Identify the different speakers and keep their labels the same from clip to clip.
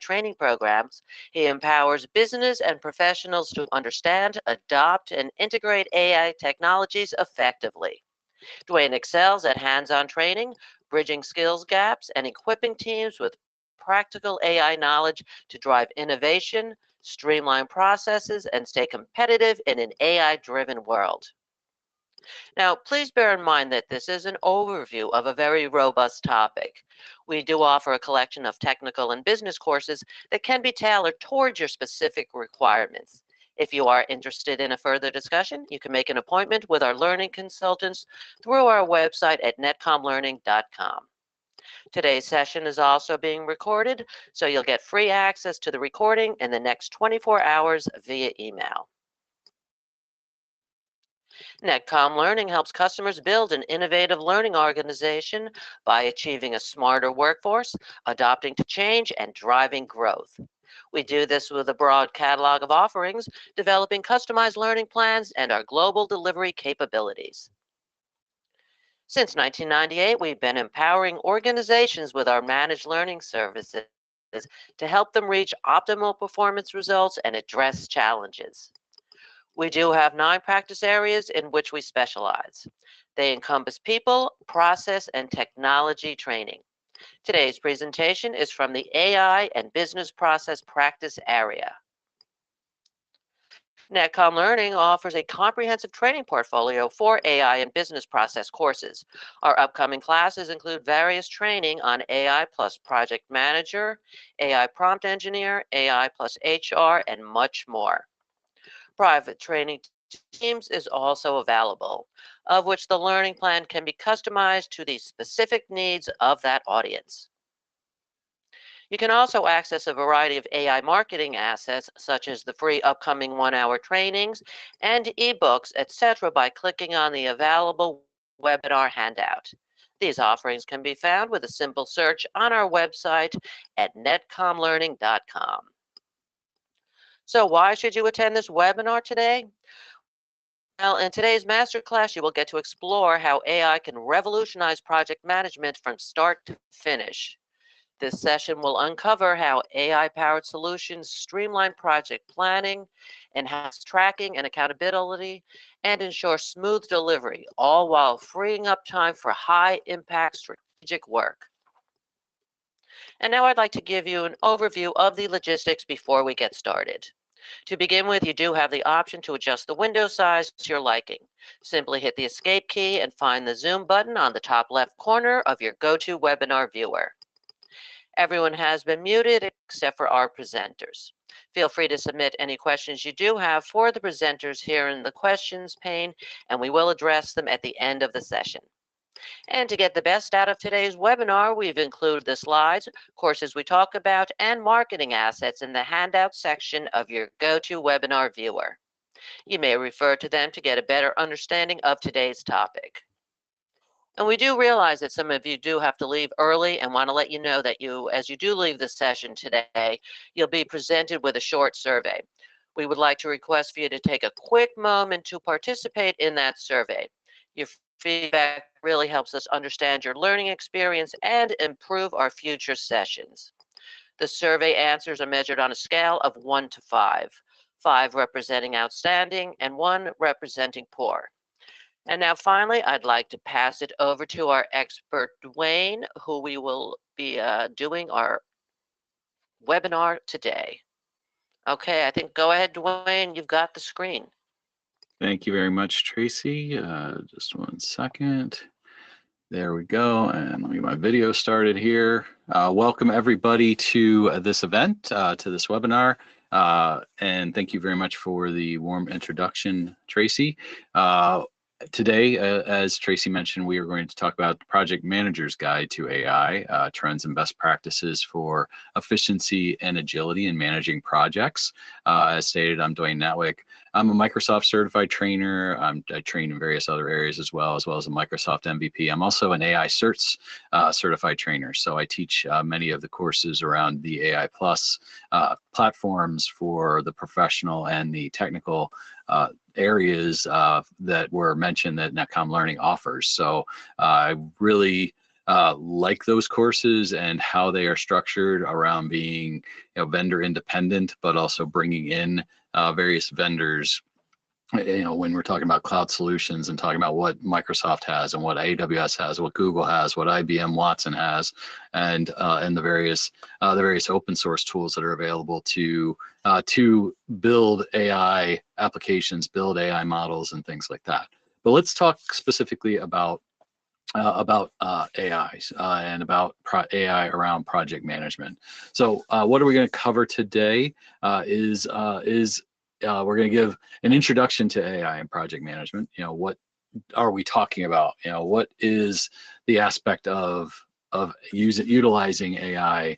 Speaker 1: training programs, he empowers business and professionals to understand, adopt, and integrate AI technologies effectively. Dwayne excels at hands-on training, bridging skills gaps, and equipping teams with practical AI knowledge to drive innovation, streamline processes, and stay competitive in an AI-driven world. Now, please bear in mind that this is an overview of a very robust topic. We do offer a collection of technical and business courses that can be tailored towards your specific requirements. If you are interested in a further discussion, you can make an appointment with our learning consultants through our website at netcomlearning.com. Today's session is also being recorded, so you'll get free access to the recording in the next 24 hours via email. Netcom Learning helps customers build an innovative learning organization by achieving a smarter workforce, adapting to change, and driving growth. We do this with a broad catalog of offerings, developing customized learning plans, and our global delivery capabilities. Since 1998, we've been empowering organizations with our managed learning services to help them reach optimal performance results and address challenges. We do have 9 practice areas in which we specialize. They encompass people, process, and technology training. Today's presentation is from the AI and Business Process Practice area. Netcom Learning offers a comprehensive training portfolio for AI and business process courses. Our upcoming classes include various training on AI plus Project Manager, AI Prompt Engineer, AI plus HR, and much more. Private training teams is also available, of which the learning plan can be customized to the specific needs of that audience. You can also access a variety of AI marketing assets, such as the free upcoming 1-hour trainings and ebooks, etc., by clicking on the available webinar handout. These offerings can be found with a simple search on our website at netcomlearning.com. So why should you attend this webinar today? Well, in today's masterclass, you will get to explore how AI can revolutionize project management from start to finish. This session will uncover how AI-powered solutions streamline project planning, enhance tracking and accountability, and ensure smooth delivery, all while freeing up time for high-impact strategic work. And now I'd like to give you an overview of the logistics before we get started. To begin with, you do have the option to adjust the window size to your liking. Simply hit the Escape key and find the Zoom button on the top left corner of your GoToWebinar viewer. Everyone has been muted except for our presenters. Feel free to submit any questions you do have for the presenters here in the questions pane, and we will address them at the end of the session. And to get the best out of today's webinar, we've included the slides, courses we talk about, and marketing assets in the handout section of your GoToWebinar viewer. You may refer to them to get a better understanding of today's topic. And we do realize that some of you do have to leave early, and want to let you know that as you do leave the session today, you'll be presented with a short survey. We would like to request for you to take a quick moment to participate in that survey. Your feedback really helps us understand your learning experience and improve our future sessions. The survey answers are measured on a scale of 1 to 5, 5 representing outstanding and 1 representing poor. And now finally, I'd like to pass it over to our expert, Dwayne, who we will be doing our webinar today. Okay, I think go ahead, Dwayne, you've got the screen.
Speaker 2: Thank you very much, Tracy. Just 1 second. There we go. And let me get my video started here. Welcome everybody to this event, to this webinar. And thank you very much for the warm introduction, Tracy. Today, as Tracy mentioned, we are going to talk about the Project Manager's Guide to AI, trends and best practices for efficiency and agility in managing projects. As stated, I'm Dwayne Natwick. I'm a Microsoft certified trainer. I train in various other areas as well as a Microsoft MVP. I'm also an AI certs certified trainer. So I teach many of the courses around the AI Plus platforms for the professional and the technical areas that were mentioned that Netcom Learning offers. So I really like those courses and how they are structured around being vendor independent, but also bringing in various vendors. When we're talking about cloud solutions and talking about what Microsoft has and what AWS has, what Google has, what IBM Watson has, and the various open source tools that are available to build AI applications, build AI models, and things like that. But let's talk specifically about AI and about AI around project management. So what are we going to cover today? We're going to give an introduction to AI and project management. What are we talking about? What is the aspect of utilizing AI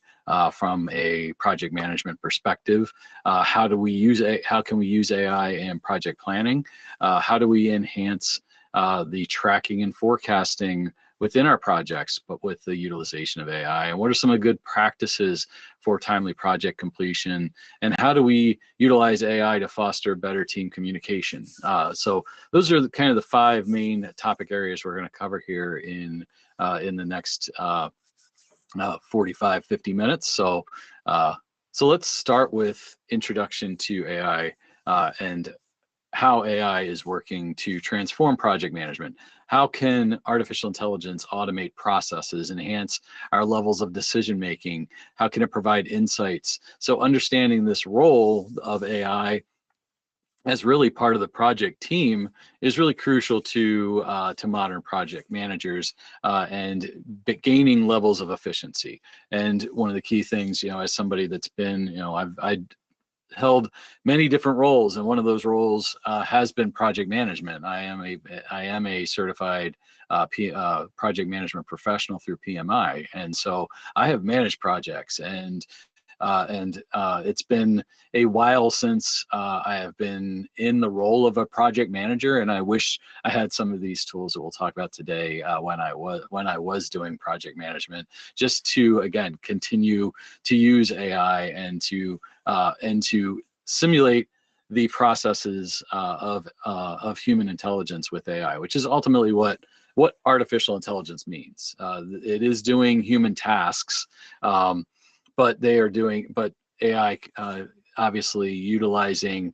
Speaker 2: from a project management perspective? How can we use AI in project planning? How do we enhance the tracking and forecasting within our projects, but with the utilization of AI? And what are some of the good practices for timely project completion? And how do we utilize AI to foster better team communication? So those are kind of the 5 main topic areas we're going to cover here in the next 45, 50 minutes. So let's start with introduction to AI and how AI is working to transform project management. How can artificial intelligence automate processes, enhance our levels of decision making? How can it provide insights? So understanding this role of AI as really part of the project team is really crucial to modern project managers and gaining levels of efficiency. And one of the key things, as somebody that's been, I held many different roles, and one of those roles has been project management. I am a certified project management professional through PMI, and so I have managed projects, and it's been a while since I have been in the role of a project manager, and I wish I had some of these tools that we'll talk about today when I was doing project management, just to again continue to use AI and to simulate the processes of human intelligence with AI, which is ultimately what artificial intelligence means. It is doing human tasks, but AI obviously utilizing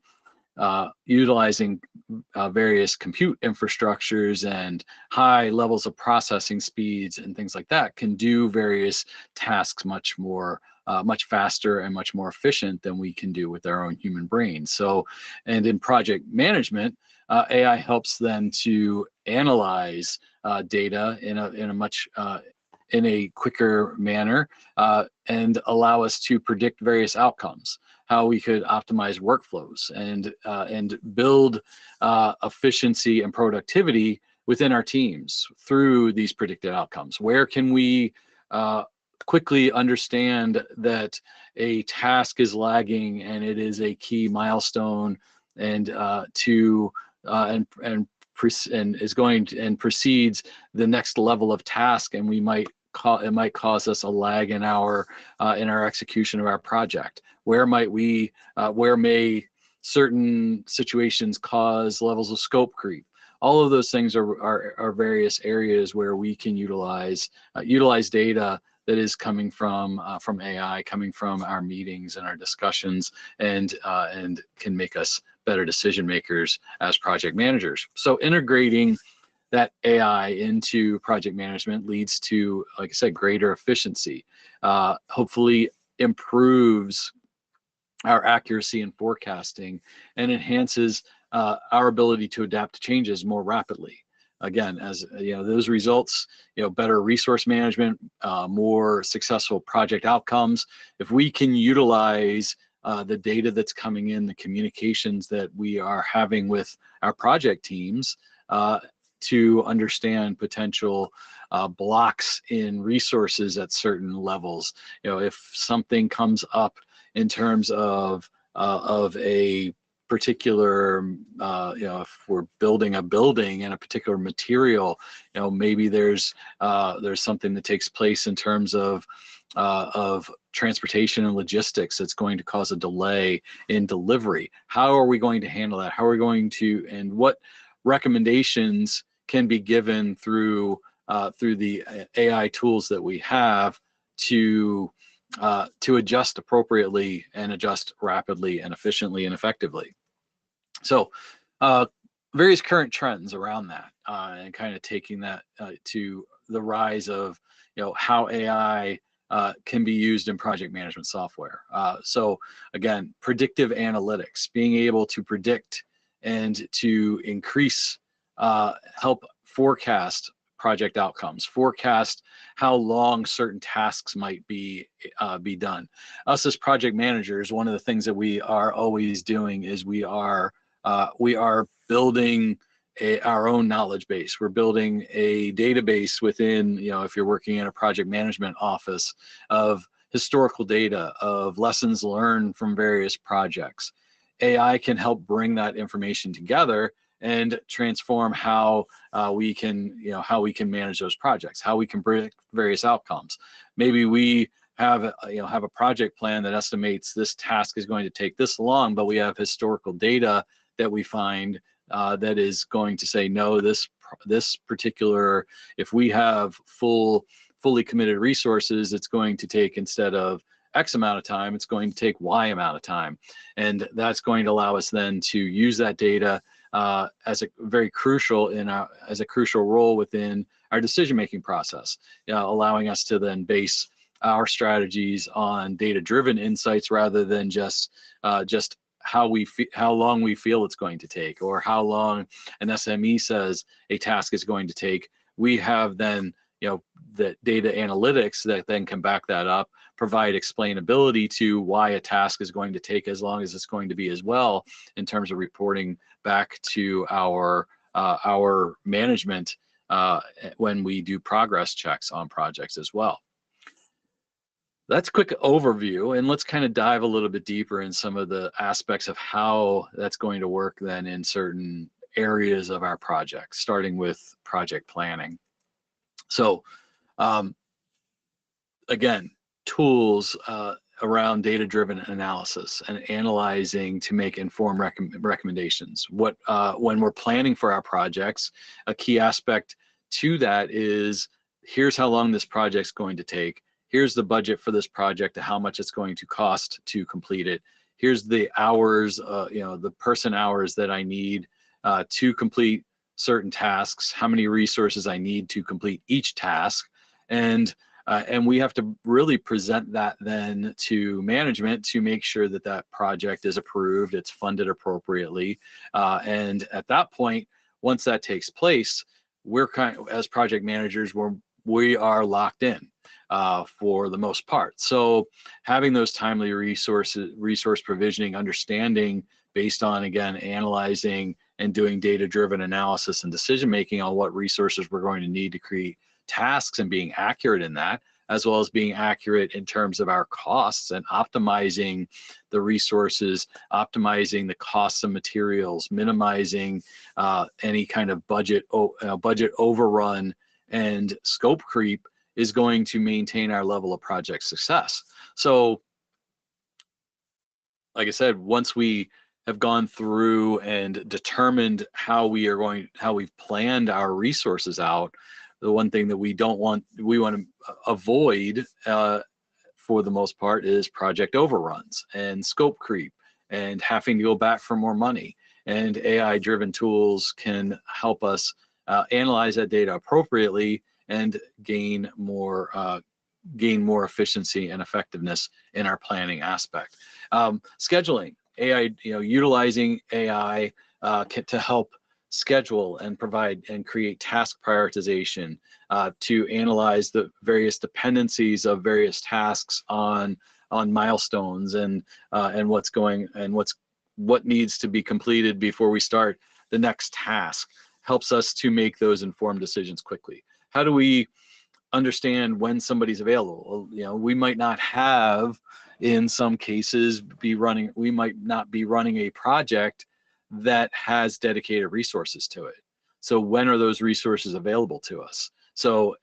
Speaker 2: various compute infrastructures and high levels of processing speeds and things like that can do various tasks much faster and much more efficient than we can do with our own human brain. So, and in project management, AI helps them to analyze data in a quicker manner and allow us to predict various outcomes, how we could optimize workflows and build efficiency and productivity within our teams through these predicted outcomes. Where can we quickly understand that a task is lagging and it is a key milestone and precedes the next level of task, and it might cause us a lag in our execution of our project. Where may certain situations cause levels of scope creep? All of those things are various areas where we can utilize data that is coming from AI, coming from our meetings and our discussions, and can make us better decision makers as project managers. So integrating that AI into project management leads to, like I said, greater efficiency, hopefully improves our accuracy in forecasting, and enhances our ability to adapt to changes more rapidly. Again, as those results, better resource management, more successful project outcomes. If we can utilize the data that's coming in, the communications that we are having with our project teams to understand potential blocks in resources at certain levels. If something comes up in terms of a particular, if we're building a building and a particular material, maybe there's something that takes place in terms of transportation and logistics that's going to cause a delay in delivery. How are we going to handle that? How are we going to, and what recommendations can be given through through the AI tools that we have to adjust appropriately and adjust rapidly and efficiently and effectively. So various current trends around that, and kind of taking that to the rise of how AI can be used in project management software. So again, predictive analytics, being able to predict and to increase, help forecast project outcomes, forecast how long certain tasks might be done. Us as project managers, one of the things that we are always doing is we are building our own knowledge base. We're building a database within, if you're working in a project management office, of historical data, of lessons learned from various projects. AI can help bring that information together and transform how we can manage those projects, how we can predict various outcomes. Maybe we have a project plan that estimates this task is going to take this long, but we have historical data that we find that is going to say, no, this particular, if we have fully committed resources, it's going to take, instead of X amount of time, it's going to take Y amount of time. And that's going to allow us then to use that data as a very crucial as a crucial role within our decision-making process, allowing us to then base our strategies on data-driven insights rather than just how long we feel it's going to take, or how long an SME says a task is going to take. We have then the data analytics that then can back that up, provide explainability to why a task is going to take as long as it's going to be as well, in terms of reporting back to our management when we do progress checks on projects as well. That's a quick overview, and let's kind of dive a little bit deeper in some of the aspects of how that's going to work then in certain areas of our project, starting with project planning. So again, tools around data-driven analysis and analyzing to make informed recommendations. When we're planning for our projects, a key aspect to that is, here's how long this project's going to take. Here's the budget for this project, how much it's going to cost to complete it. Here's the hours, the person hours that I need to complete certain tasks, how many resources I need to complete each task. And we have to really present that then to management to make sure that that project is approved, it's funded appropriately. And at that point, once that takes place, we're as project managers, we are locked in for the most part. So having those timely resource provisioning, understanding based on, again, analyzing and doing data-driven analysis and decision-making on what resources we're going to need to create tasks, and being accurate in that, as well as being accurate in terms of our costs and optimizing the resources, optimizing the costs of materials, minimizing any kind of budget overrun and scope creep, is going to maintain our level of project success. So, like I said, once we have gone through and determined how we've planned our resources out, the one thing that we want to avoid for the most part is project overruns and scope creep and having to go back for more money. And AI-driven tools can help us analyze that data appropriately and gain more efficiency and effectiveness in our planning aspect. Scheduling, AI, utilizing AI to help schedule and provide and create task prioritization, to analyze the various dependencies of various tasks on milestones and what needs to be completed before we start the next task, helps us to make those informed decisions quickly. How do we understand when somebody's available? We might not have, in some cases, we might not be running a project that has dedicated resources to it. So when are those resources available to us? So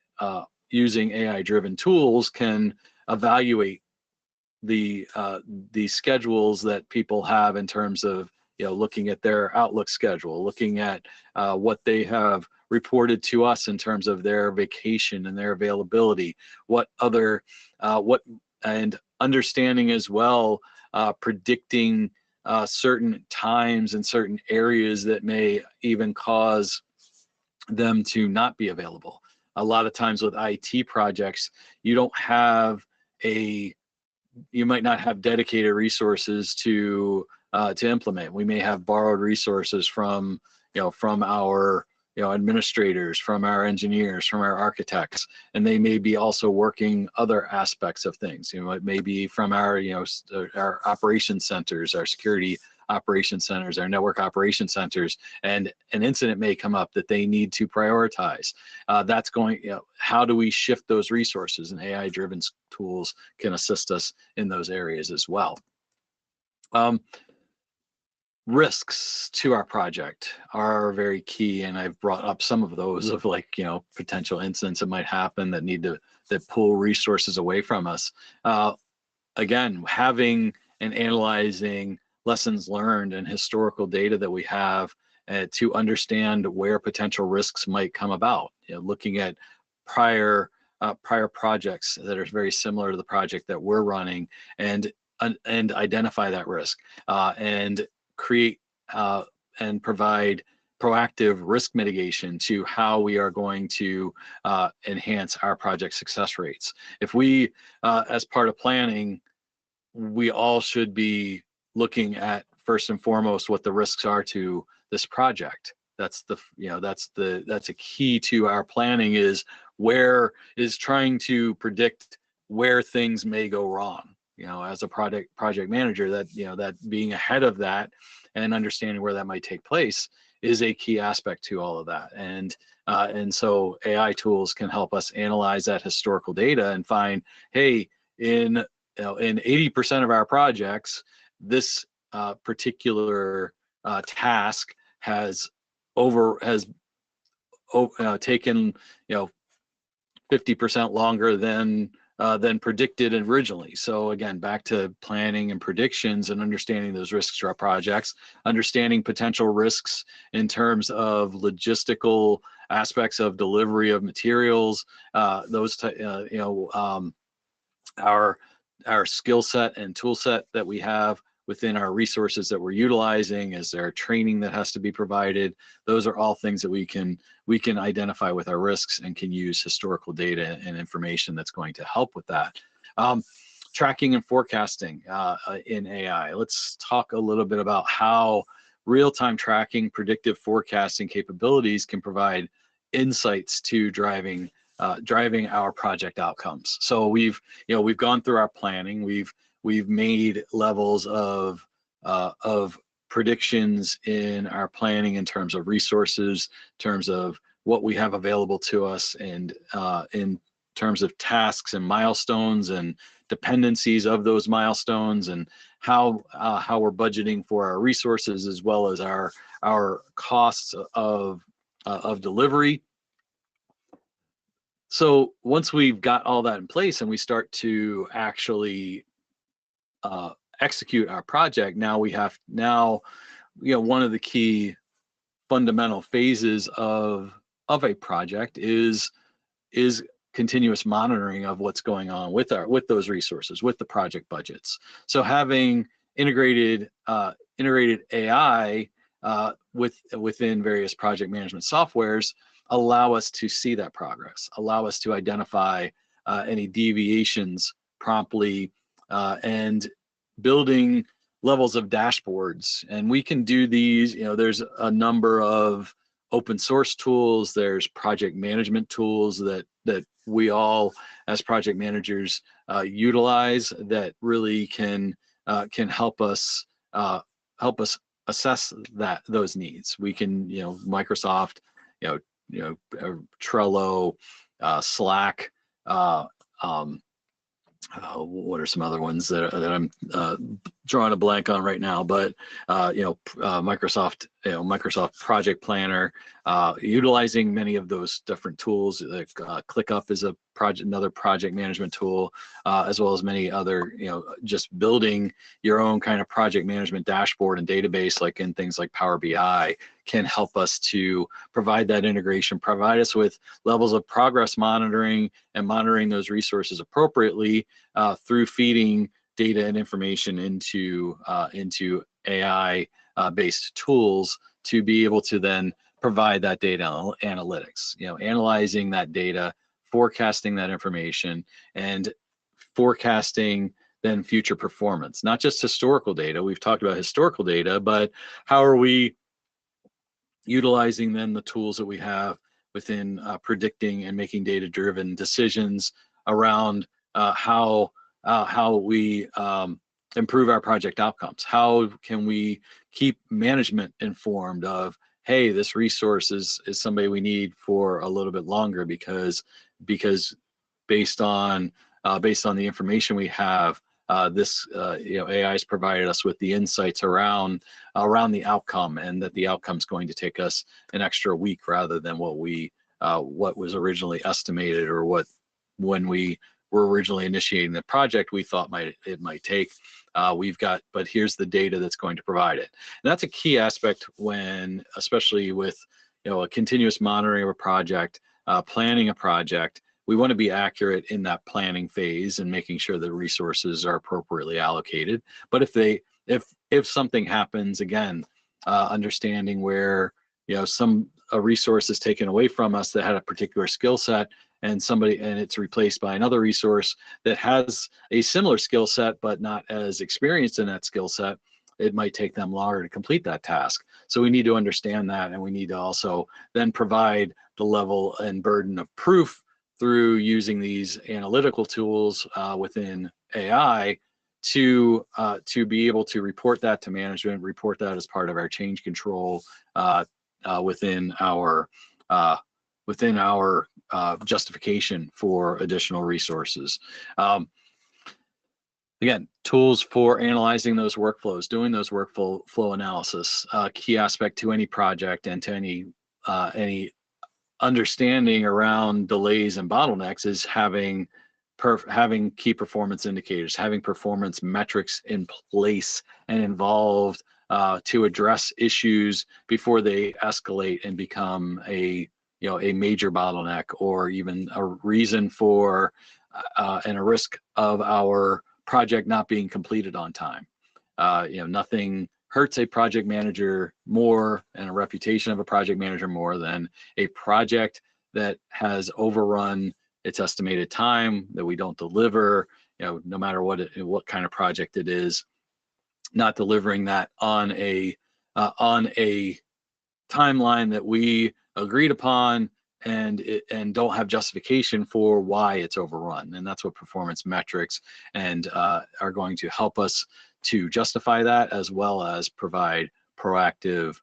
Speaker 2: using AI-driven tools can evaluate the schedules that people have in terms of looking at their Outlook schedule, looking at what they have reported to us in terms of their vacation and their availability, and understanding as well, predicting certain times and certain areas that may even cause them to not be available. A lot of times with IT projects, you might not have dedicated resources to implement. We may have borrowed resources from our administrators, from our engineers, from our architects, and they may be also working other aspects of things. It may be from our operations centers, our security operation centers, our network operation centers, and an incident may come up that they need to prioritize. How do we shift those resources? And AI-driven tools can assist us in those areas as well. Risks to our project are very key, and I've brought up some of those of potential incidents that might happen that pull resources away from us. Again, having and analyzing lessons learned and historical data that we have to understand where potential risks might come about. Looking at prior projects that are very similar to the project that we're running, and identify that risk, and create and provide proactive risk mitigation to how we are going to enhance our project success rates. If we, as part of planning, we all should be looking at first and foremost what the risks are to this project. That's a key to our planning, is trying to predict where things may go wrong. As a project manager, that being ahead of that and understanding where that might take place is a key aspect to all of that. And so AI tools can help us analyze that historical data and find, hey, in 80% of our projects, this particular task has taken 50% longer than predicted originally. So again, back to planning and predictions and understanding those risks to our projects, understanding potential risks in terms of logistical aspects of delivery of materials, our skill set and tool set that we have within our resources that we're utilizing. Is there training that has to be provided? Those are all things that we can identify with our risks and can use historical data and information that's going to help with that. Tracking and forecasting in AI. Let's talk a little bit about how real-time tracking, predictive forecasting capabilities can provide insights to driving our project outcomes. So we've gone through our planning. We've made levels of predictions in our planning in terms of resources, in terms of what we have available to us, and in terms of tasks and milestones and dependencies of those milestones, and how we're budgeting for our resources, as well as our costs of delivery. So once we've got all that in place and we start to actually execute our project, now one of the key fundamental phases of a project is continuous monitoring of what's going on with those resources, with the project budgets. So having integrated AI within various project management softwares allow us to see that progress, allow us to identify any deviations promptly, and building levels of dashboards. And we can do these, there's a number of open source tools, there's project management tools that we all as project managers utilize that really can help us assess those needs. We can, Microsoft, Trello, Slack, what are some other ones that I'm drawing a blank on right now, but Microsoft Microsoft Project Planner, utilizing many of those different tools. Like ClickUp is another project management tool, as well as many other, just building your own kind of project management dashboard and database, like in things like Power BI, can help us to provide that integration, provide us with levels of progress monitoring and monitoring those resources appropriately through feeding data and information into AI based tools to be able to then provide that data analytics, analyzing that data, forecasting that information, and forecasting then future performance, not just historical data. We've talked about historical data, but how are we utilizing then the tools that we have within predicting and making data-driven decisions around how we improve our project outcomes? How can we keep management informed of, hey, this resource is somebody we need for a little bit longer because based on the information we have, this AI has provided us with the insights around the outcome, and that the outcome is going to take us an extra week rather than what was originally estimated, or when we were originally initiating the project we thought it might take. But here's the data that's going to provide it. And that's a key aspect when, especially with a continuous monitoring of a project, planning a project. We want to be accurate in that planning phase and making sure the resources are appropriately allocated. But if something happens, again, understanding where a resource is taken away from us that had a particular skill set, and it's replaced by another resource that has a similar skill set but not as experienced in that skill set, it might take them longer to complete that task. So we need to understand that, and we need to also then provide the level and burden of proof through using these analytical tools within AI to be able to report that to management, report that as part of our change control within our justification for additional resources. Again, tools for analyzing those workflows, doing those workflow analysis. Key aspect to any project and to any understanding around delays and bottlenecks is having key performance indicators, having performance metrics in place and involved to address issues before they escalate and become a major bottleneck, or even a reason for and a risk of our project not being completed on time. Nothing hurts a project manager more, and a reputation of a project manager more, than a project that has overrun its estimated time, that we don't deliver, no matter what kind of project it is, not delivering that on a timeline that we agreed upon, and don't have justification for why it's overrun. And that's what performance metrics are going to help us to justify that, as well as provide proactive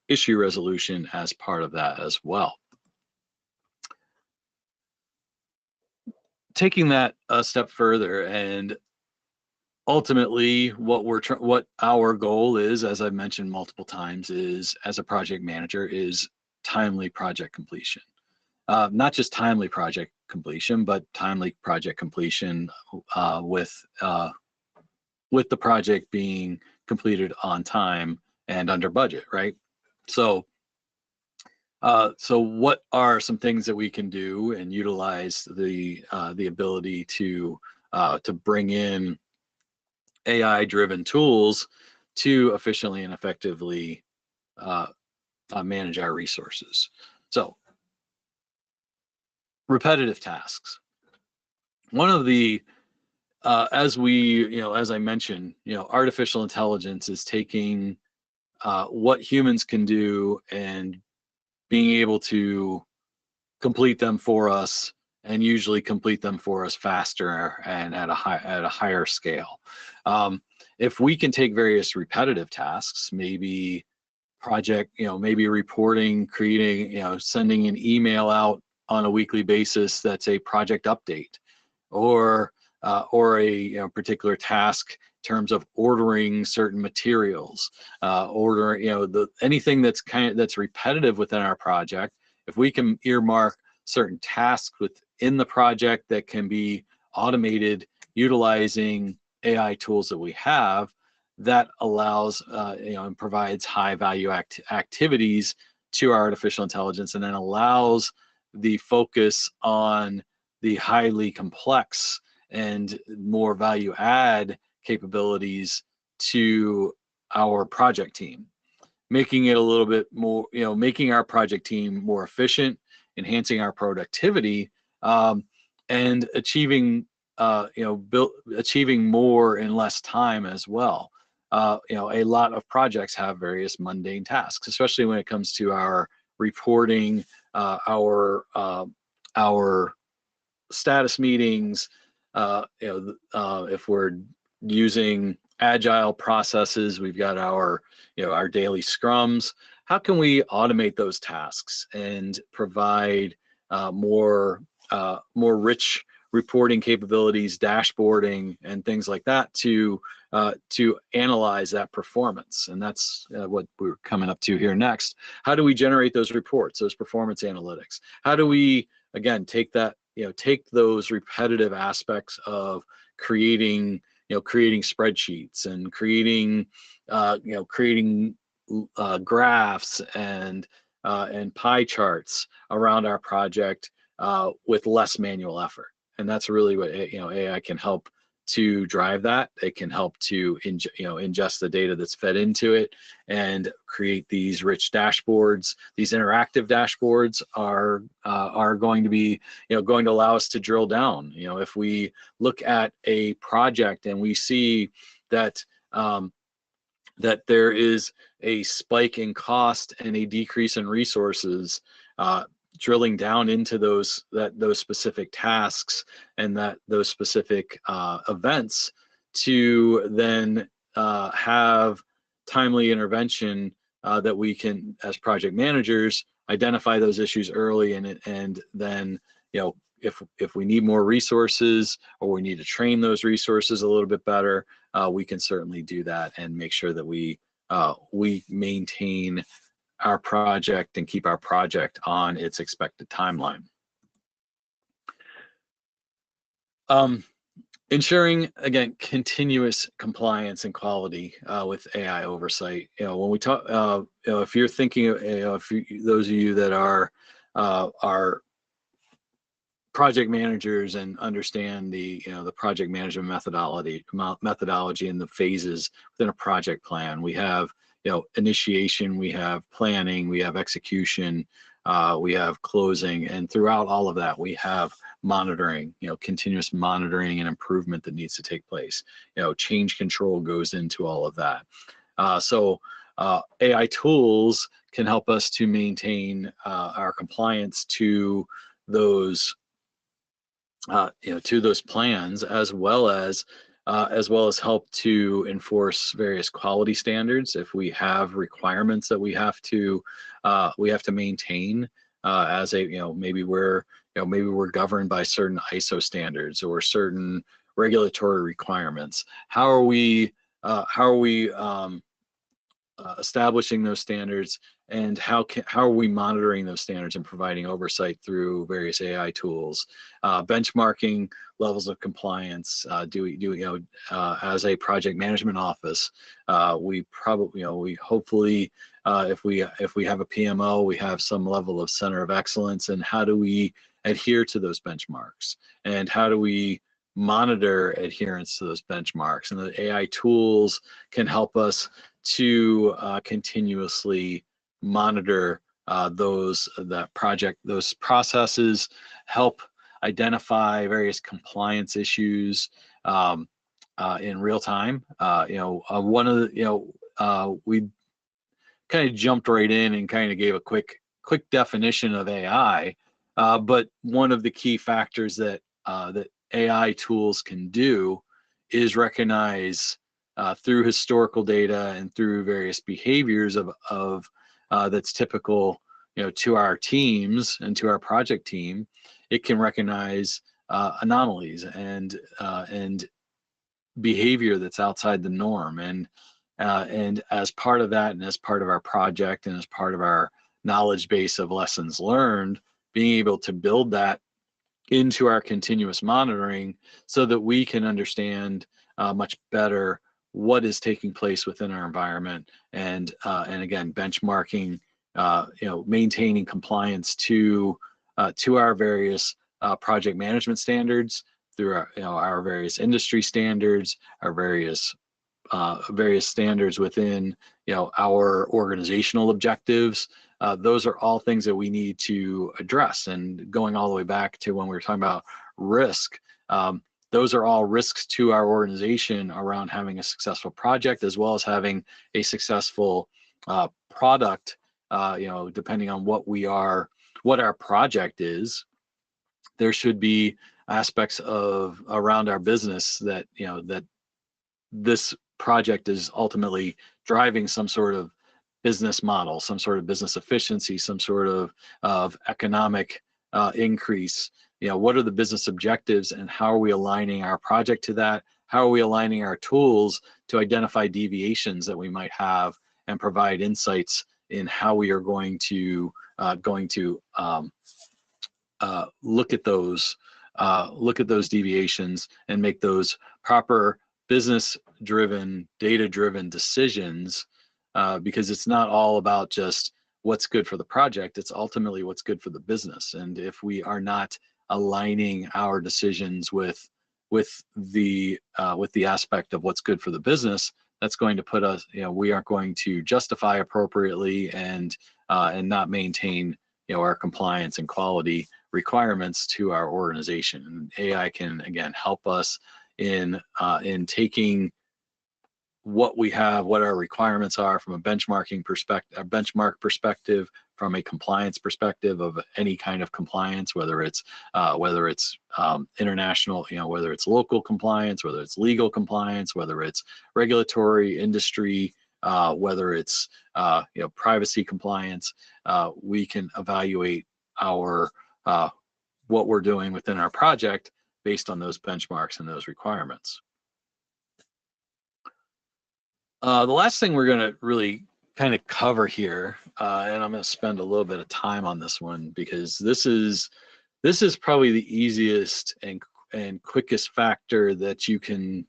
Speaker 2: issue resolution as part of that as well. Taking that a step further, and ultimately what our goal is, as I've mentioned multiple times, is, as a project manager, is timely project completion. Not just timely project completion, but timely project completion with the project being completed on time and under budget, right? So what are some things that we can do and utilize the ability to bring in AI-driven tools to efficiently and effectively manage our resources? So, repetitive tasks. One of the as I mentioned, artificial intelligence is taking what humans can do and being able to complete them for us, and usually complete them for us faster and at a higher scale. If we can take various repetitive tasks, maybe maybe reporting, creating, sending an email out on a weekly basis that's a project update, or a particular task terms of ordering certain materials, anything that's repetitive within our project. If we can earmark certain tasks within the project that can be automated utilizing AI tools that we have, that allows and provides high value activities to our artificial intelligence, and then allows the focus on the highly complex and more value add capabilities to our project team, making it a little bit more, making our project team more efficient, enhancing our productivity, and achieving achieving more in less time as well. A lot of projects have various mundane tasks, especially when it comes to our reporting, our status meetings. If we're using agile processes, we've got our daily scrums. How can we automate those tasks and provide more rich reporting capabilities, dashboarding, and things like that to analyze that performance? And that's what we're coming up to here next. How do we generate those reports, those performance analytics? How do we, again, take those repetitive aspects of creating spreadsheets and creating graphs and pie charts around our project with less manual effort? And that's really what AI can help to drive that. It can help to ingest the data that's fed into it and create these rich dashboards. These interactive dashboards are going to be going to allow us to drill down. If we look at a project and we see that that there is a spike in cost and a decrease in resources, drilling down into those specific tasks and those specific events to then have timely intervention that we can, as project managers, identify those issues early, and then if we need more resources or we need to train those resources a little bit better, we can certainly do that and make sure that we maintain our project and keep our project on its expected timeline. Ensuring, again, continuous compliance and quality with AI oversight. When we talk, if you're thinking, those of you that are project managers and understand the project management methodology and the phases within a project plan, we have initiation, we have planning, we have execution, we have closing, and throughout all of that we have monitoring, continuous monitoring and improvement that needs to take place. Change control goes into all of that. So AI tools can help us to maintain our compliance to those plans, as well as help to enforce various quality standards if we have requirements that we have to maintain as maybe we're governed by certain ISO standards or certain regulatory requirements. How are we establishing those standards, and how are we monitoring those standards and providing oversight through various AI tools? Benchmarking levels of compliance. As a project management office, we hopefully, if we have a PMO, we have some level of center of excellence. And how do we adhere to those benchmarks? And how do we monitor adherence to those benchmarks? And the AI tools can help us to continuously monitor those processes, help identify various compliance issues in real time. We kind of jumped right in and kind of gave a quick definition of AI, but one of the key factors that AI tools can do is recognize through historical data and through various behaviors of that's typical, to our teams and to our project team. It can recognize anomalies and behavior that's outside the norm. And as part of that, and as part of our project, and as part of our knowledge base of lessons learned, being able to build that into our continuous monitoring so that we can understand much better what is taking place within our environment, and again, benchmarking, maintaining compliance to our various project management standards, through our various industry standards, our various standards within our organizational objectives. Those are all things that we need to address. And going all the way back to when we were talking about risk, those are all risks to our organization around having a successful project, as well as having a successful product. Depending on what our project is, there should be aspects around our business that that this project is ultimately driving some sort of business model, some sort of business efficiency, some sort of economic increase. What are the business objectives, and how are we aligning our project to that? How are we aligning our tools to identify deviations that we might have, and provide insights in how we are going to look at those deviations and make those proper business-driven, data-driven decisions, because it's not all about just what's good for the project. It's ultimately what's good for the business. And if we are not aligning our decisions with the aspect of what's good for the business, that's going to put us, we aren't going to justify appropriately and not maintain our compliance and quality requirements to our organization. And AI can again help us in taking what we have, what our requirements are from a benchmark perspective, from a compliance perspective of any kind of compliance, whether it's international, whether it's local compliance, whether it's legal compliance, whether it's regulatory, industry, whether it's privacy compliance. We can evaluate what we're doing within our project based on those benchmarks and those requirements. The last thing we're going to really kind of cover here, and I'm going to spend a little bit of time on this one, because this is probably the easiest and quickest factor that you can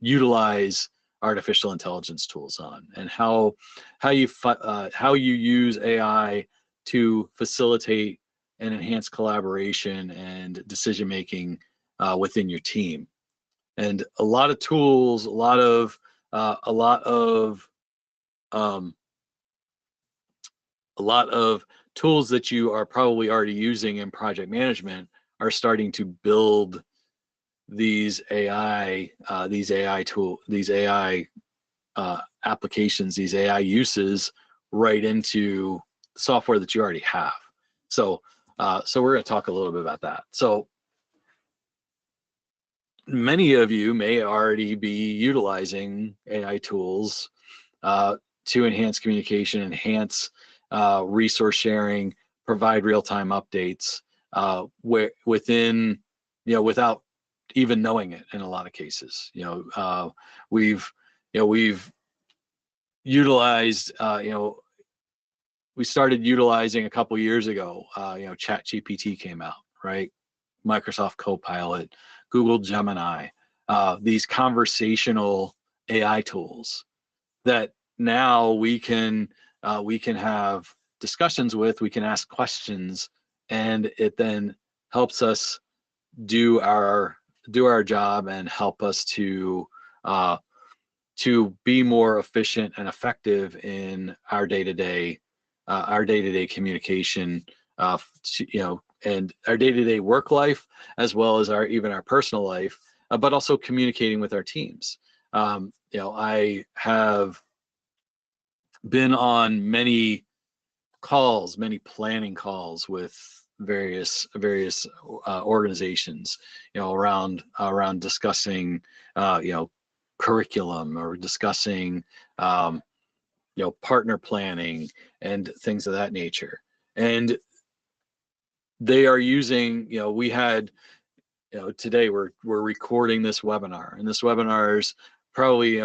Speaker 2: utilize artificial intelligence tools on, and how you use AI to facilitate and enhance collaboration and decision making within your team. And a lot of tools, a lot of tools that you are probably already using in project management are starting to build these AI applications, these AI uses right into software that you already have. So we're going to talk a little bit about that. So many of you may already be utilizing AI tools to enhance communication, enhance resource sharing, provide real-time updates without even knowing it in a lot of cases. We've utilized, we started utilizing a couple years ago, ChatGPT came out, right? Microsoft Copilot, Google Gemini, these conversational AI tools that now we can have discussions with, we can ask questions, and it then helps us do our job and help us to be more efficient and effective in our day-to-day communication, and our day-to-day work life, as well as even our personal life, but also communicating with our teams. I have been on many planning calls with various organizations, around discussing curriculum, or discussing partner planning and things of that nature. And they are using, we had today we're recording this webinar, and this webinar is probably,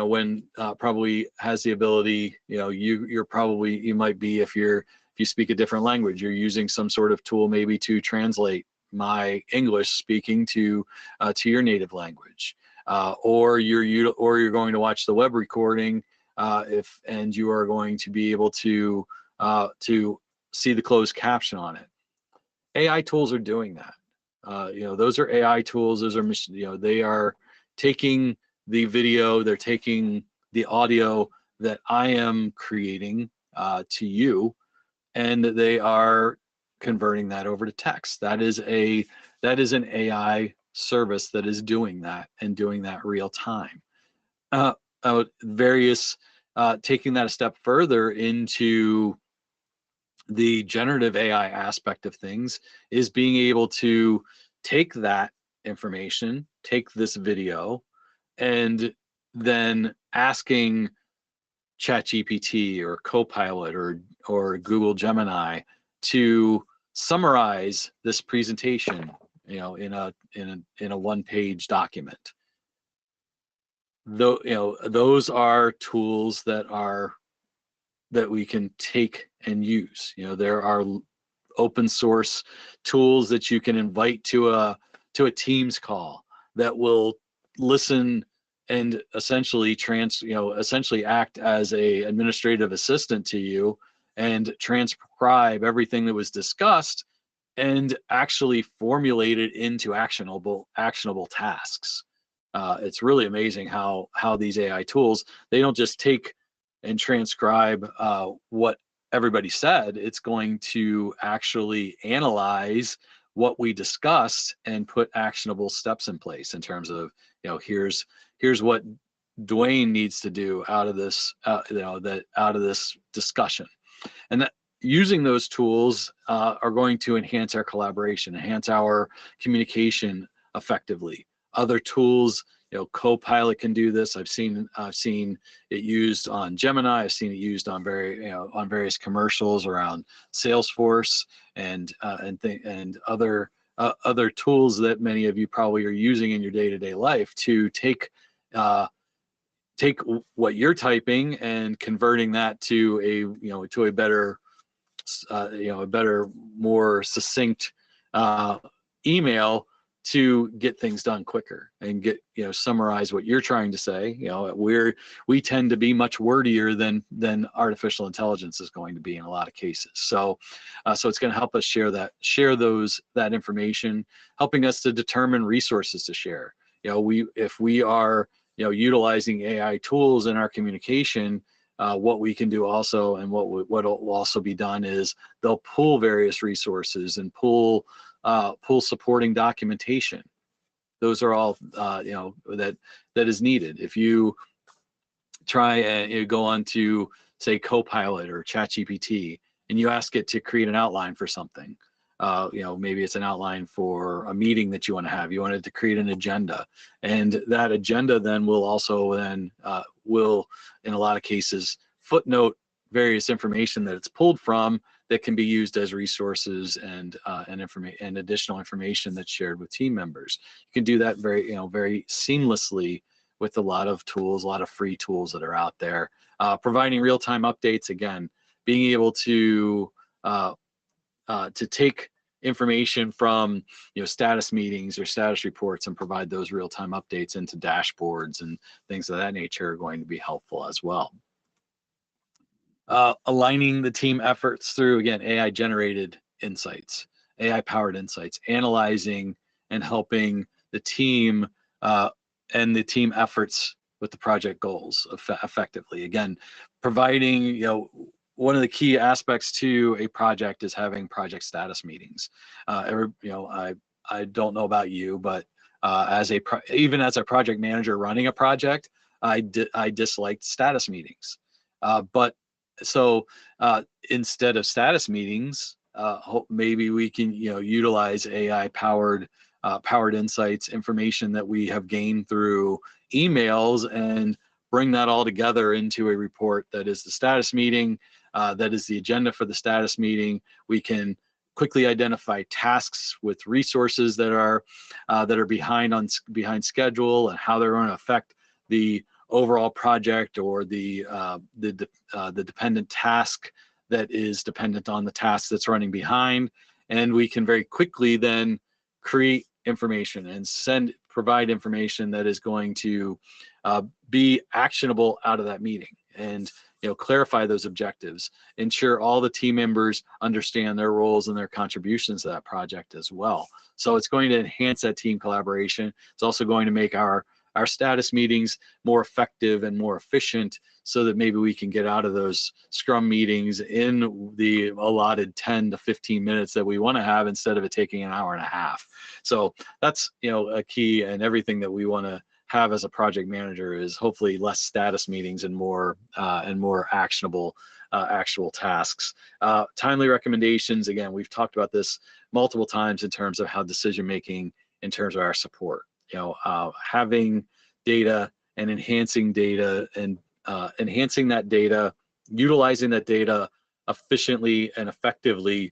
Speaker 2: probably has the ability, you might be, if you speak a different language, you're using some sort of tool maybe to translate my English speaking to your native language, or you're going to watch the web recording, and you are going to be able to see the closed caption on it. AI tools are doing that. Those are AI tools. Those are, they are taking the video, they're taking the audio that I am creating to you, and they are converting that over to text. That is an AI service that is doing that, and doing that real time. Taking that a step further into the generative AI aspect of things is being able to take that information, take this video, and then asking ChatGPT or Copilot or Google Gemini to summarize this presentation, in a one-page document. Those are tools that we can take and use. There are open source tools that you can invite to a Teams call that will listen and essentially act as a administrative assistant to you and transcribe everything that was discussed and actually formulate it into actionable tasks. It's really amazing how these AI tools, they don't just take and transcribe what everybody said. It's going to actually analyze what we discussed and put actionable steps in place in terms of, here's what Dwayne needs to do out of this, out of this discussion. And that using those tools are going to enhance our collaboration, enhance our communication effectively. Other tools, Copilot can do this. I've seen it used on Gemini. I've seen it used on various commercials around Salesforce and other tools that many of you probably are using in your day-to-day life to take what you're typing and converting that to a better, more succinct email to get things done quicker and summarize what you're trying to say. We tend to be much wordier than artificial intelligence is going to be in a lot of cases. So it's going to help us share that information, helping us to determine resources to share. If we are utilizing AI tools in our communication, what we can do also, and what will also be done, is they'll pull various resources and pull supporting documentation. Those are all that is needed. If you try and you go on to say Copilot or ChatGPT and you ask it to create an outline for something, maybe it's an outline for a meeting that you want to have. You want it to create an agenda, and that agenda then will also will in a lot of cases footnote various information that it's pulled from that can be used as resources and additional information that's shared with team members. You can do that very seamlessly with a lot of tools, a lot of free tools that are out there, providing real-time updates. Again, being able to take information from status meetings or status reports and provide those real-time updates into dashboards and things of that nature are going to be helpful as well. Aligning the team efforts through, again, AI-generated insights, AI-powered insights, analyzing and helping the team and the team efforts with the project goals effectively. Again, providing, one of the key aspects to a project is having project status meetings. I don't know about you, but even as a project manager running a project, I disliked status meetings. So instead of status meetings, maybe we can utilize AI powered insights, information that we have gained through emails, and bring that all together into a report that is the status meeting, that is the agenda for the status meeting. We can quickly identify tasks with resources that are behind schedule and how they're going to affect the overall project or the dependent task that is dependent on the task that's running behind. And we can very quickly then create information and provide information that is going to be actionable out of that meeting, and clarify those objectives, ensure all the team members understand their roles and their contributions to that project as well. So it's going to enhance that team collaboration. It's also going to make our status meetings more effective and more efficient, so that maybe we can get out of those scrum meetings in the allotted 10 to 15 minutes that we want to have, instead of it taking an hour and a half. So that's a key, and everything that we want to have as a project manager is hopefully less status meetings and more actionable actual tasks. Timely recommendations, again, we've talked about this multiple times in terms of how decision making in terms of our support. Having data and enhancing data, and enhancing that data, utilizing that data efficiently and effectively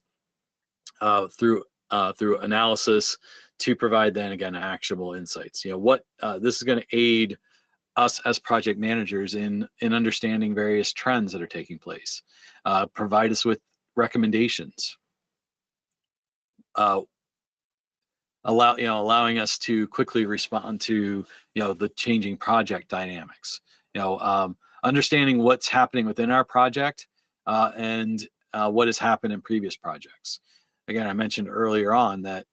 Speaker 2: through analysis to provide then again actionable insights. This is going to aid us as project managers in understanding various trends that are taking place, provide us with recommendations, allowing us to quickly respond to the changing project dynamics. Understanding what's happening within our project and what has happened in previous projects. Again, I mentioned earlier on that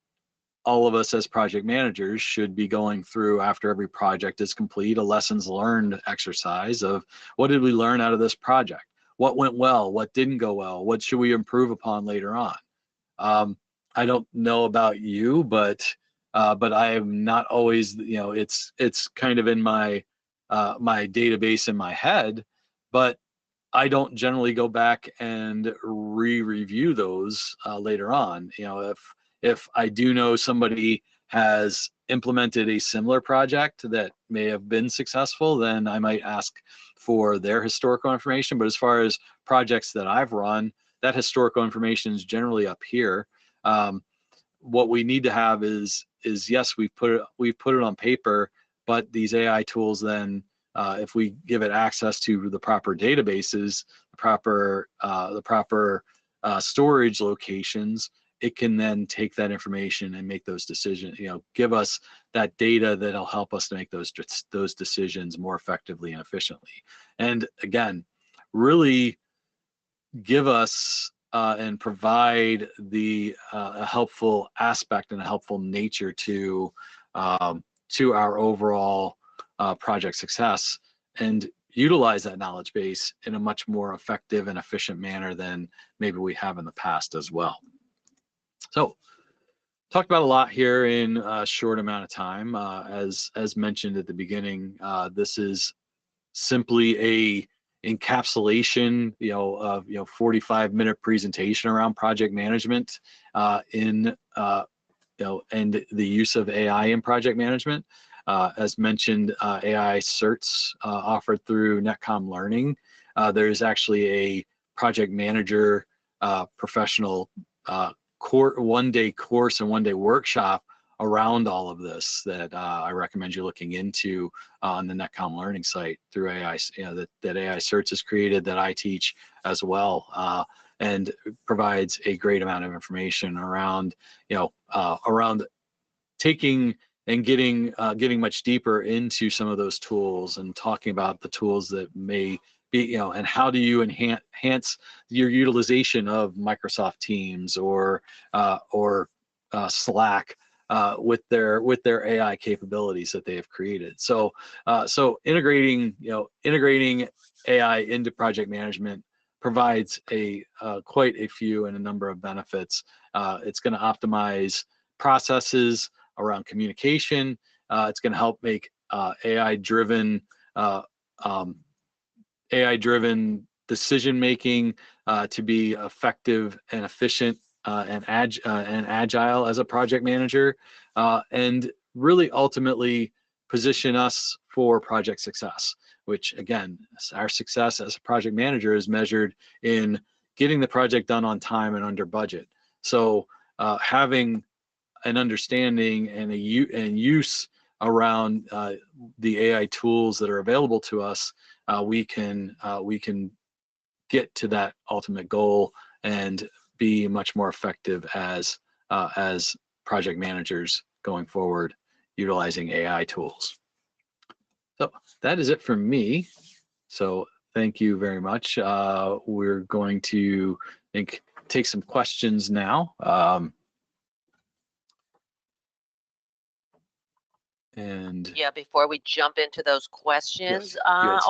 Speaker 2: all of us as project managers should be going through, after every project is complete, a lessons learned exercise of what did we learn out of this project? What went well? What didn't go well? What should we improve upon later on? I don't know about you, but I am not always, it's kind of in my my database in my head, but I don't generally go back and re-review those later on. If I do know somebody has implemented a similar project that may have been successful, then I might ask for their historical information. But as far as projects that I've run, that historical information is generally up here. What we need to have is yes, we've put it on paper, but these AI tools then, if we give it access to the proper databases, the proper storage locations, it can then take that information and make those decisions. Give us that data that'll help us to make those decisions more effectively and efficiently. And again, really give us and provide a helpful aspect and a helpful nature to our overall project success, and utilize that knowledge base in a much more effective and efficient manner than maybe we have in the past as well. So, talked about a lot here in a short amount of time. As mentioned at the beginning, this is simply a encapsulation, of 45-minute presentation around project management and the use of AI in project management. As mentioned, AI certs offered through Netcom Learning. There's actually a project manager professional one-day course and one-day workshop around all of this that I recommend you looking into on the Netcom Learning site through AI, that AI Certs has created, that I teach as well, and provides a great amount of information around, around taking and getting much deeper into some of those tools, and talking about the tools that may be, and how do you enhance your utilization of Microsoft Teams or Slack with their AI capabilities that they have created. So integrating AI into project management provides quite a few and a number of benefits. It's going to optimize processes around communication. It's going to help make AI-driven decision making to be effective and efficient and agile as a project manager, and really ultimately position us for project success, which again, our success as a project manager is measured in getting the project done on time and under budget. So having an understanding and use around the AI tools that are available to us, we can get to that ultimate goal and be much more effective as project managers going forward, utilizing AI tools. So that is it for me. So thank you very much. We're going to take some questions now. And
Speaker 1: yeah, before we jump into those questions,
Speaker 2: yes,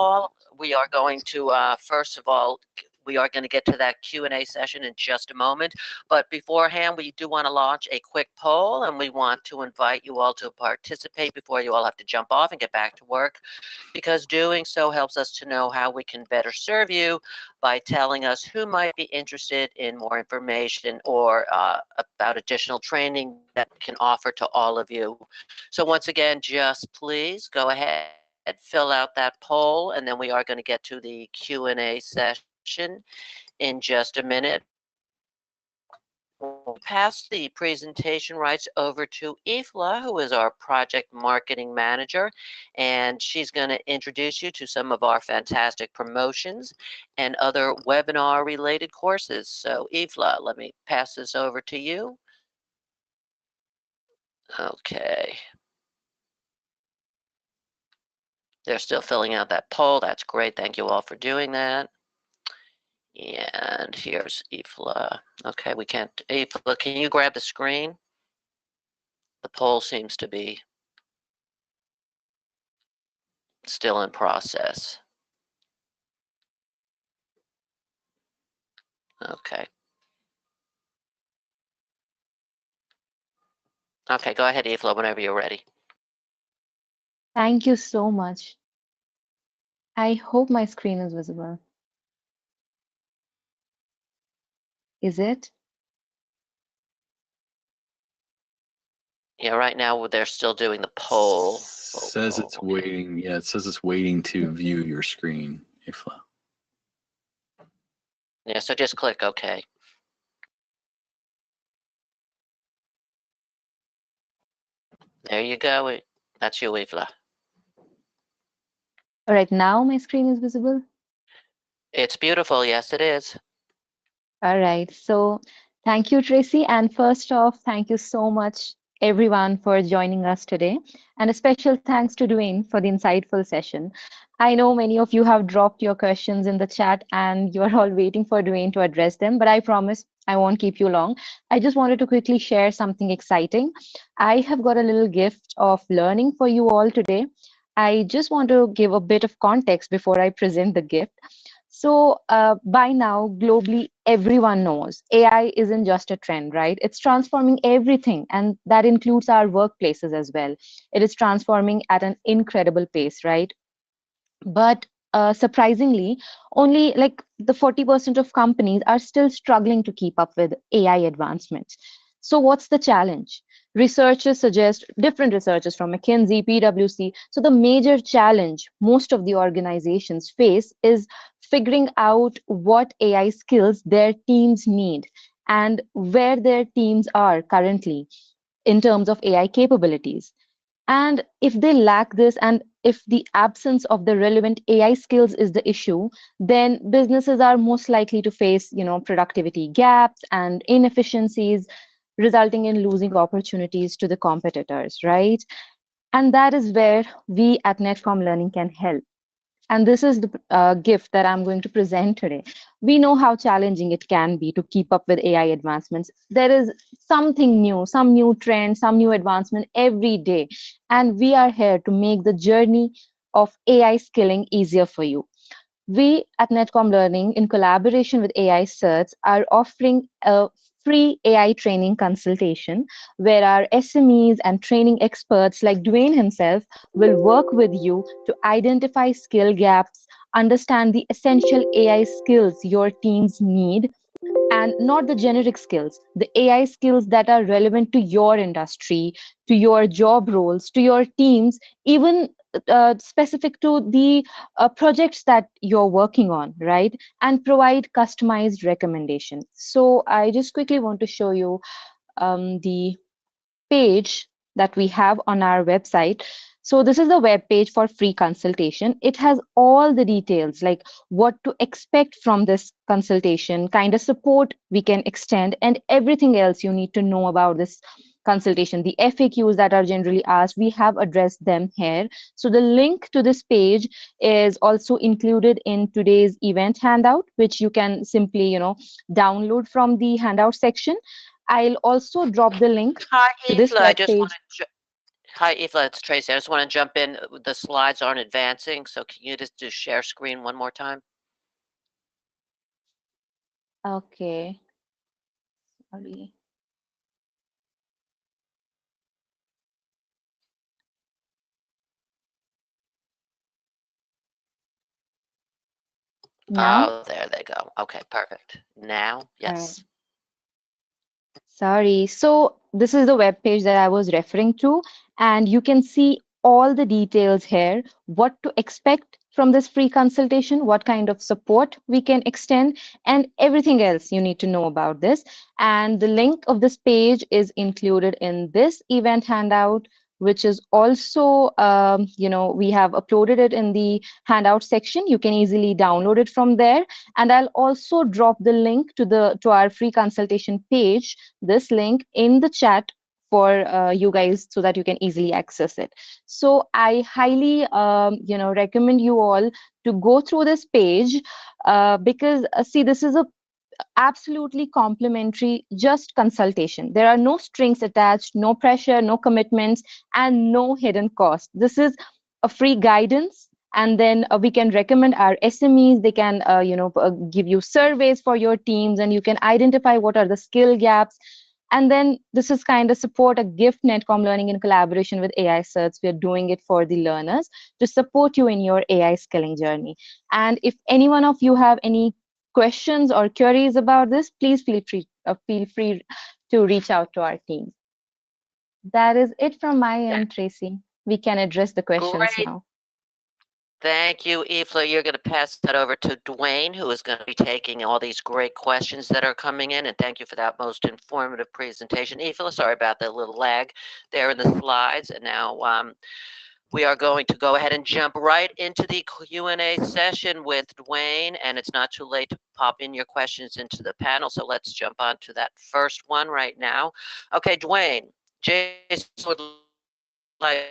Speaker 1: we are going to first of all, we are going to get to that Q&A session in just a moment. But beforehand, we do want to launch a quick poll, and we want to invite you all to participate before you all have to jump off and get back to work, because doing so helps us to know how we can better serve you by telling us who might be interested in more information or about additional training that we can offer to all of you. So once again, just please go ahead and fill out that poll, and then we are going to get to the Q&A session in just a minute. We'll pass the presentation rights over to Ifla, who is our project marketing manager, and she's going to introduce you to some of our fantastic promotions and other webinar related courses. So Ifla, let me pass this over to you. Okay. They're still filling out that poll. That's great. Thank you all for doing that. And here's Ifla. Okay, we can't. Ifla, can you grab the screen? The poll seems to be still in process. Okay. Okay, go ahead, Ifla, whenever you're ready.
Speaker 3: Thank you so much. I hope my screen is visible. Is it?
Speaker 1: Yeah, right now they're still doing the poll.
Speaker 2: Says it's waiting. Yeah, it says it's waiting to view your screen, Ifla.
Speaker 1: Yeah, so just click OK. There you go. That's you, Ifla.
Speaker 3: All right, now my screen is visible.
Speaker 1: It's beautiful. Yes, it is.
Speaker 3: All right, so thank you, Tracy. And first off, thank you so much, everyone, for joining us today. And a special thanks to Dwayne for the insightful session. I know many of you have dropped your questions in the chat and you're all waiting for Dwayne to address them, but I promise I won't keep you long. I just wanted to quickly share something exciting. I have got a little gift of learning for you all today. I just want to give a bit of context before I present the gift. So by now, globally, everyone knows AI isn't just a trend, right? It's transforming everything, and that includes our workplaces as well. It is transforming at an incredible pace, right? But surprisingly, only like the 40% of companies are still struggling to keep up with AI advancements. So what's the challenge? Researchers suggest, different researchers from McKinsey, PwC. So the major challenge most of the organizations face is figuring out what AI skills their teams need and where their teams are currently in terms of AI capabilities. And if they lack this, and if the absence of the relevant AI skills is the issue, then businesses are most likely to face, productivity gaps and inefficiencies, resulting in losing opportunities to the competitors, right? And that is where we at Netcom Learning can help. And this is the gift that I'm going to present today. We know how challenging it can be to keep up with AI advancements. There is something new, some new trend, some new advancement every day. And we are here to make the journey of AI skilling easier for you. We at Netcom Learning, in collaboration with AI Certs, are offering a free AI training consultation where our SMEs and training experts like Dwayne himself will work with you to identify skill gaps, understand the essential AI skills your teams need, and not the generic skills, the AI skills that are relevant to your industry, to your job roles, to your teams, even specific to the projects that you're working on, right? And provide customized recommendations. So I just quickly want to show you the page that we have on our website. So this is the web page for free consultation. It has all the details, like what to expect from this consultation, kind of support we can extend, and everything else you need to know about this consultation. The FAQs that are generally asked, we have addressed them here. So the link to this page is also included in today's event handout, which you can simply, download from the handout section. I'll also drop the link
Speaker 1: Hi,
Speaker 3: to this
Speaker 1: Ifla. I
Speaker 3: web
Speaker 1: just want
Speaker 3: page.
Speaker 1: to. Hi, Ifla. It's Tracy. I just want to jump in. The slides aren't advancing, so can you just do share screen one more time?
Speaker 3: Okay. Sorry. Now?
Speaker 1: Oh, there they go. Okay, perfect. Now,
Speaker 3: All right.
Speaker 1: yes.
Speaker 3: Sorry. So this is the web page that I was referring to, and you can see all the details here, what to expect from this free consultation, what kind of support we can extend, and everything else you need to know about this. And the link of this page is included in this event handout, which is also, we have uploaded it in the handout section. You can easily download it from there. And I'll also drop the link to our free consultation page, this link in the chat for you guys, so that you can easily access it. So I highly recommend you all to go through this page, because see, this is a absolutely complimentary, just consultation. There are no strings attached, no pressure, no commitments, and no hidden cost. This is a free guidance. And then we can recommend our SMEs. They can, give you surveys for your teams, and you can identify what are the skill gaps. And then this is kind of support, a gift Netcom learning in collaboration with AI Certs. We're doing it for the learners to support you in your AI skilling journey. And if any one of you have any questions or queries about this, please feel free to reach out to our team. That is it from my end, Tracy. We can address the questions
Speaker 1: Great.
Speaker 3: now.
Speaker 1: Thank you, Ifla. You're going to pass that over to Dwayne, who is going to be taking all these great questions that are coming in. And thank you for that most informative presentation. Ifla, sorry about the little lag there in the slides. And now we are going to go ahead and jump right into the Q&A session with Dwayne. And it's not too late to pop in your questions into the panel. So let's jump on to that first one right now. Okay, Dwayne, Jason would like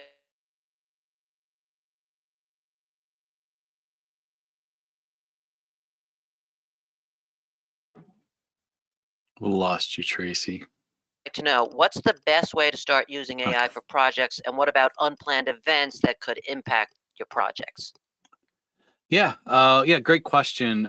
Speaker 2: We lost you, Tracy.
Speaker 1: to know, what's the best way to start using AI for projects, and what about unplanned events that could impact your projects?
Speaker 2: Yeah, great question.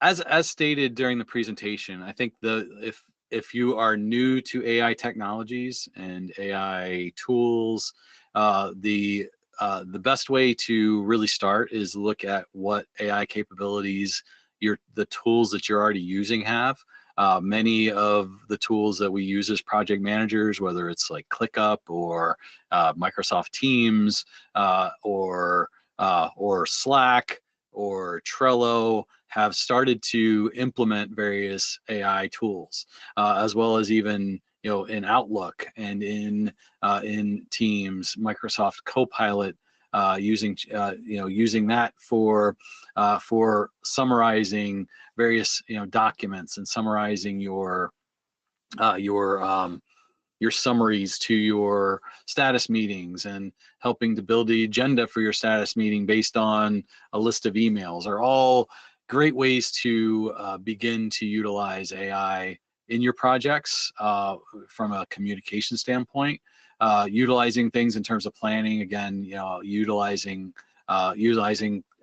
Speaker 2: As stated during the presentation, I think if you are new to AI technologies and AI tools, the best way to really start is look at what AI capabilities the tools that you're already using have. Many of the tools that we use as project managers, whether it's like ClickUp or Microsoft Teams or Slack or Trello, have started to implement various AI tools, as well as even in Outlook and in Teams, Microsoft Copilot, using that for summarizing various documents and summarizing your summaries to your status meetings, and helping to build the agenda for your status meeting based on a list of emails, are all great ways to begin to utilize AI in your projects from a communication standpoint. Utilizing things in terms of planning, again, utilizing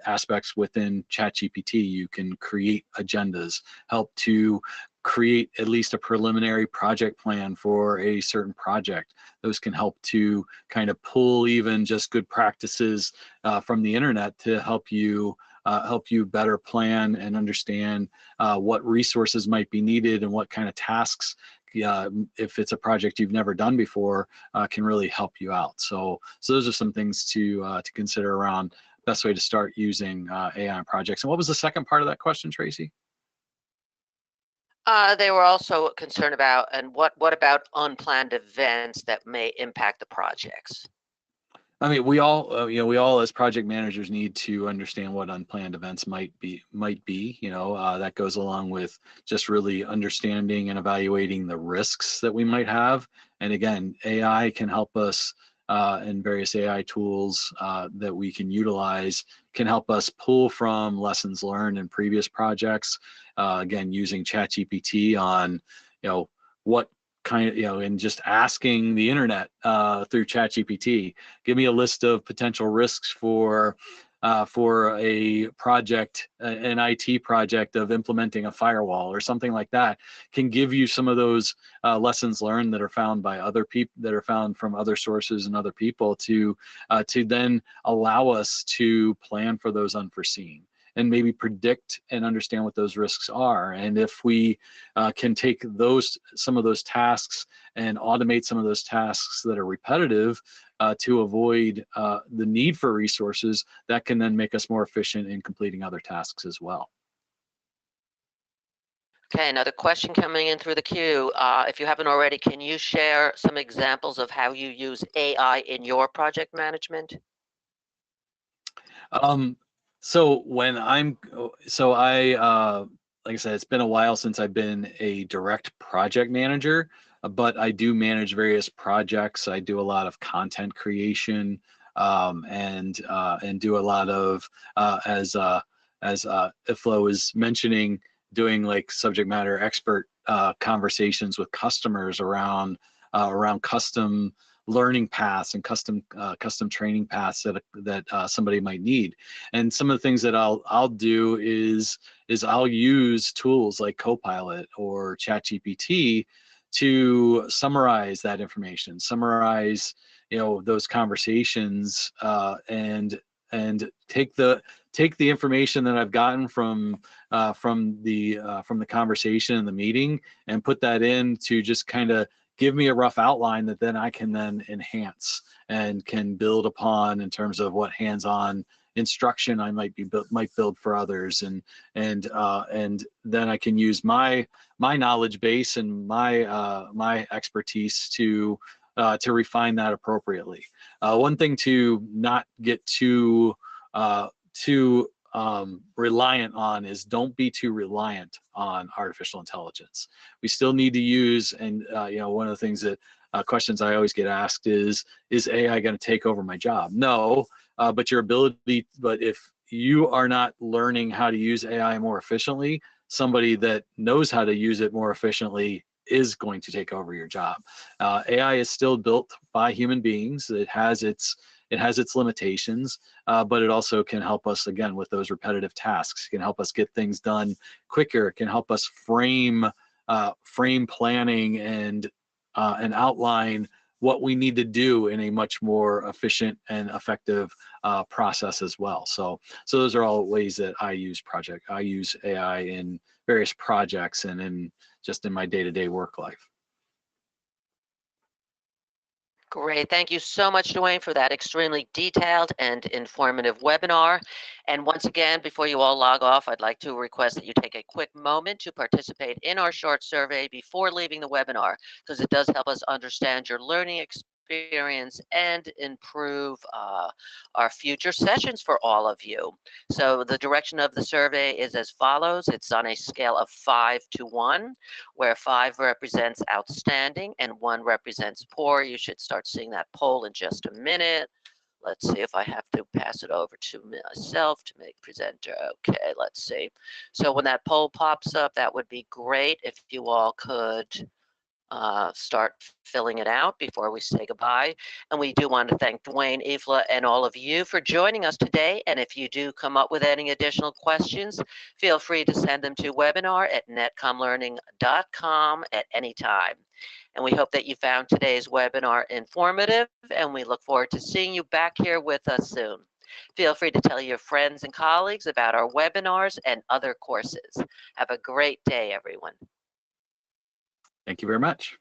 Speaker 2: aspects within ChatGPT. You can create agendas, help to create at least a preliminary project plan for a certain project. Those can help to kind of pull even just good practices from the internet to help you better plan and understand what resources might be needed and what kind of tasks if it's a project you've never done before, can really help you out. So those are some things to consider around best way to start using AI on projects. And what was the second part of that question, Tracy?
Speaker 1: They were also concerned about, and what about unplanned events that may impact the projects?
Speaker 2: I mean, we all, we all as project managers need to understand what unplanned events might be. That goes along with just really understanding and evaluating the risks that we might have. And again, AI can help us, and various AI tools that we can utilize can help us pull from lessons learned in previous projects. Again, using ChatGPT on, what kind of, and just asking the internet through ChatGPT, give me a list of potential risks for a project, an IT project of implementing a firewall or something like that, can give you some of those lessons learned that are found by other people, that are found from other sources and other people, to then allow us to plan for those unforeseen and maybe predict and understand what those risks are. And if we can take some of those tasks and automate some of those tasks that are repetitive to avoid the need for resources, that can then make us more efficient in completing other tasks as well.
Speaker 1: Okay, another question coming in through the queue. If you haven't already, can you share some examples of how you use AI in your project management?
Speaker 2: So when like I said, it's been a while since I've been a direct project manager, but I do manage various projects. I do a lot of content creation, and do a lot of, as Iflo was mentioning, doing like subject matter expert conversations with customers around custom learning paths and custom training paths that somebody might need. And some of the things that I'll do is I'll use tools like Copilot or ChatGPT to summarize that information, summarize those conversations, and take the information that I've gotten from the conversation and the meeting, and put that in to just kind of give me a rough outline that then I can then enhance and can build upon in terms of what hands-on instruction I might build for others, and then I can use my knowledge base and my expertise to refine that appropriately. One thing to not get too reliant on is, don't be too reliant on artificial intelligence. We still need to use, and one of the things that questions I always get asked is AI going to take over my job? No, but if you are not learning how to use AI more efficiently, somebody that knows how to use it more efficiently is going to take over your job. AI is still built by human beings. It has its limitations, but it also can help us, again, with those repetitive tasks. It can help us get things done quicker. It can help us frame planning and outline what we need to do in a much more efficient and effective process as well. So those are all ways that I use AI in various projects and in my day-to-day work life.
Speaker 1: Great. Thank you so much, Dwayne, for that extremely detailed and informative webinar. And once again, before you all log off, I'd like to request that you take a quick moment to participate in our short survey before leaving the webinar, because it does help us understand your learning experience and improve our future sessions for all of you. So the direction of the survey is as follows. It's on a scale of 5 to 1, where 5 represents outstanding and 1 represents poor. You should start seeing that poll in just a minute. Let's see if I have to pass it over to myself to make presenter. Okay, let's see. So when that poll pops up, that would be great if you all could start filling it out before we say goodbye. And we do want to thank Dwayne, Ifla, and all of you for joining us today. And if you do come up with any additional questions, feel free to send them to webinar@netcomlearning.com at any time. And we hope that you found today's webinar informative, and we look forward to seeing you back here with us soon. Feel free to tell your friends and colleagues about our webinars and other courses. Have a great day, everyone.
Speaker 2: Thank you very much.